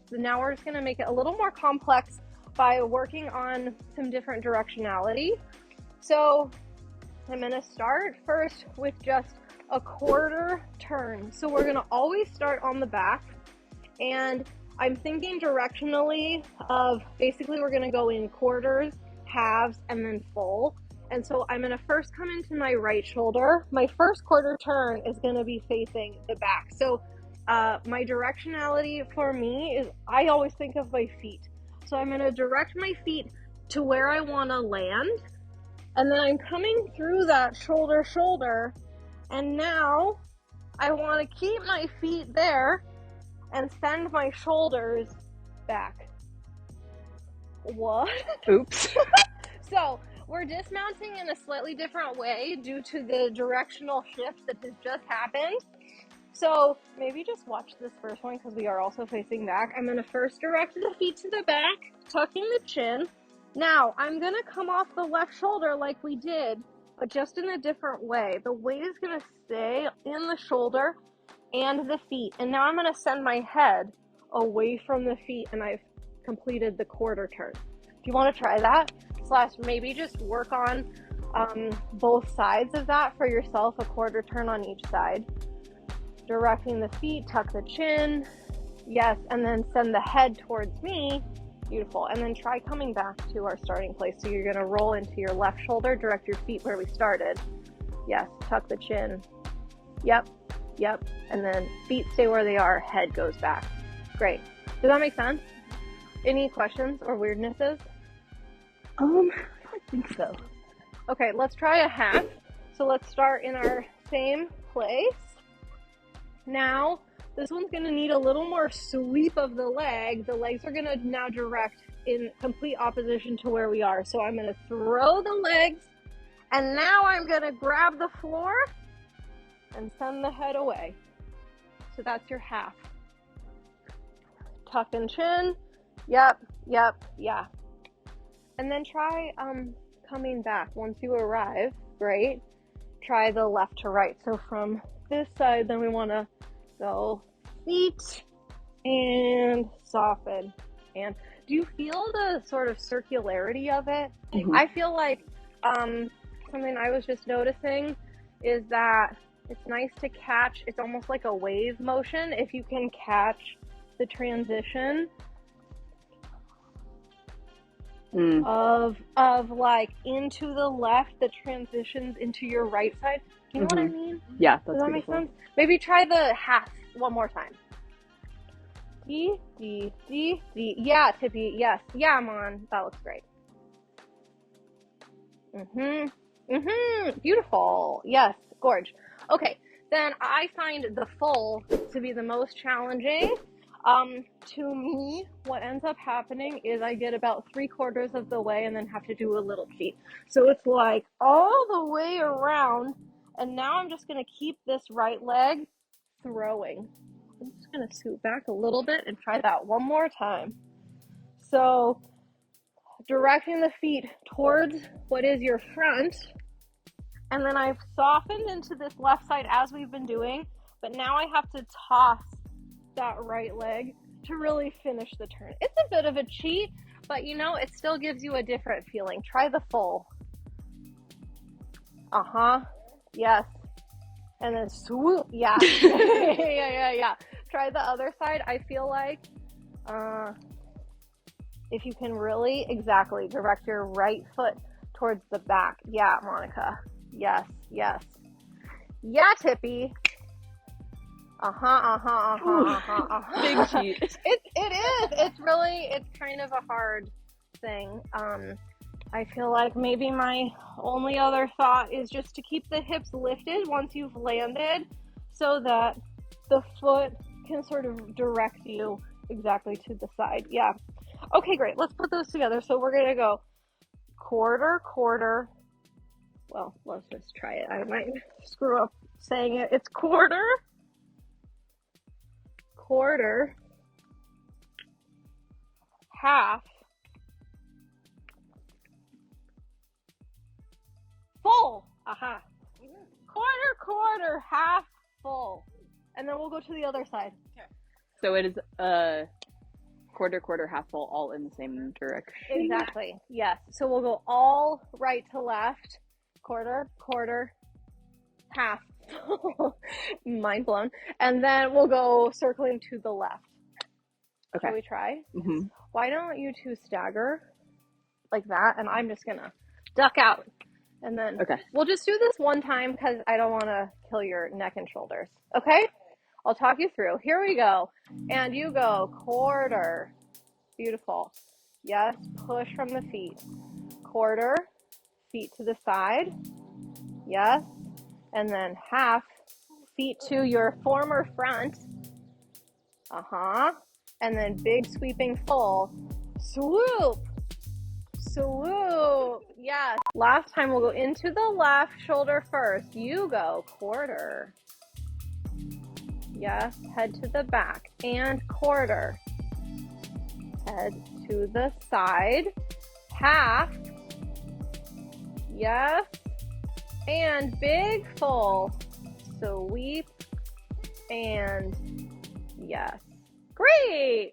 So now we're just going to make it a little more complex by working on some different directionality. So I'm going to start first with just a quarter turn. So we're going to always start on the back, and I'm thinking directionally of basically we're going to go in quarters, halves, and then full. And so I'm going to first come into my right shoulder. My first quarter turn is going to be facing the back. So my directionality for me is I always think of my feet. So I'm going to direct my feet to where I want to land. And then I'm coming through that shoulder. And now I want to keep my feet there and send my shoulders back. What? Oops. So we're dismounting in a slightly different way due to the directional shift that has just happened. So maybe just watch this first one because we are also facing back. I'm going to first direct the feet to the back, tucking the chin. Now I'm going to come off the left shoulder like we did, but just in a different way. The weight is going to stay in the shoulder and the feet. And now I'm going to send my head away from the feet, and I've completed the quarter turn. If you want to try that, / maybe just work on both sides of that for yourself, a quarter turn on each side. Directing the feet, tuck the chin, yes, and then send the head towards me. Beautiful. And then try coming back to our starting place. So you're going to roll into your left shoulder, direct your feet where we started. Yes, tuck the chin. Yep. And then feet stay where they are, head goes back. Great. Does that make sense? Any questions or weirdnesses? I don't think so. Okay, let's try a half. So let's start in our same place. Now, this one's going to need a little more sweep of the leg. The legs are going to now direct in complete opposition to where we are. So I'm going to throw the legs, and now I'm going to grab the floor and send the head away. So that's your half. Tuck and chin. Yep, yeah. And then try coming back. Once you arrive, great. Try the left to right. So from this side, then we want to go feet and soften. And do you feel the sort of circularity of it? Mm-hmm. I feel like something I was just noticing is that it's nice to catch. It's almost like a wave motion if you can catch the transition of like into the left, the transitions into your right side. You know what I mean? Yeah, that's Does that beautiful. make sense? Maybe try the half one more time. D. Yeah, Tippy. Yes. Yeah, Mon. That looks great. Beautiful. Yes. Gorge. Okay. Then I find the full to be the most challenging. To me, what ends up happening is I get about 3/4 of the way and then have to do a little feet. So it's like all the way around, and now I'm just going to keep this right leg throwing. I'm just going to scoot back a little bit and try that one more time. So directing the feet towards what is your front, and then I've softened into this left side as we've been doing, but now I have to toss that right leg to really finish the turn. It's a bit of a cheat, but you know, it still gives you a different feeling. Try the full. Yes. And then swoop. Yeah. Yeah. Try the other side. I feel like if you can really direct your right foot towards the back. Yeah, Monica. Yes. Yeah, Tippy. Big cheat. It is. It's kind of a hard thing. I feel like maybe my only other thought is just to keep the hips lifted once you've landed so that the foot can sort of direct you exactly to the side. Yeah. Okay, great. Let's put those together. So we're going to go quarter. Well, let's just try it. I might screw up saying it. It's quarter, half, full. Quarter, half, full. And then we'll go to the other side. So it is quarter, quarter, half full, all in the same direction. Exactly. Yes. So we'll go all right to left, quarter, quarter, half. Mind blown. And then we'll go circling to the left. Okay. Shall we try? Mm-hmm. Why don't you two stagger like that? And I'm just going to duck out. And then we'll just do this one time because I don't want to kill your neck and shoulders. Okay? I'll talk you through. Here we go. And you go quarter. Beautiful. Yes. Push from the feet. Quarter. Feet to the side. Yes. And then half. Feet to your former front. And then big sweeping full. Swoop. Swoop. Yes. Last time we'll go into the left shoulder first. You go quarter. Yes. Head to the back and quarter. Head to the side. Half. Yes. And big full. Sweep. And yes. Great.